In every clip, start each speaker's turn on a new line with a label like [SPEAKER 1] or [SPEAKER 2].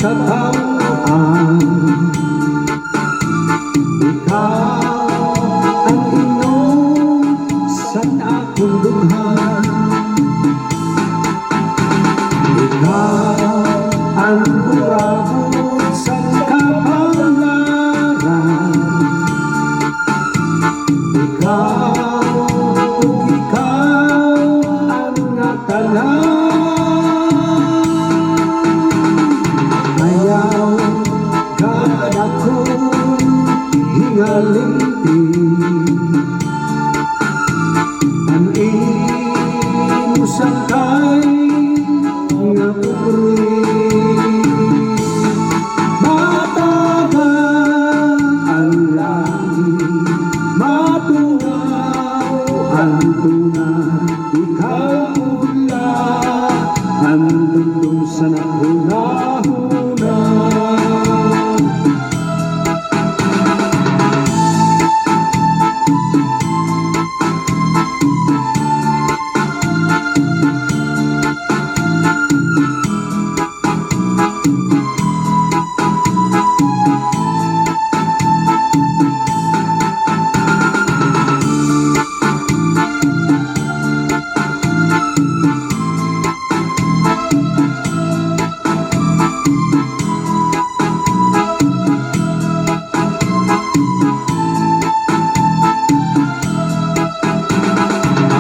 [SPEAKER 1] Katawaan, ikaw ang inom sa akong dugha, ikaw ang burabot sa kapalaran, ikaw ug ikaw ang natanan. Ang imusakay nga pupuri, matagal ang langit, matunaw ang tunay, ikaw mula ang tundong sa naghuna-huna.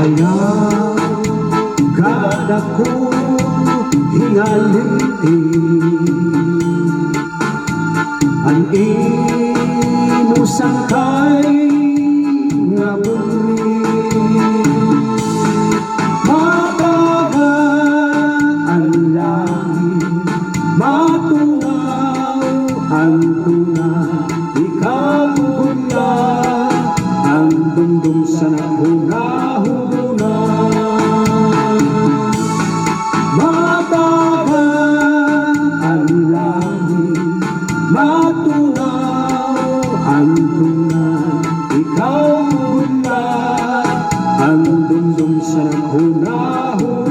[SPEAKER 1] Ayaw kada ko hingaliti ang imusangkay nga buri, matagal ang langit, matunaw ang tunay, ikaw mula ang dumdum sa naghuna-huna. Matagal ang langit, matunaw ang tunay, ikaw mula ang dumdum sa naghuna-huna.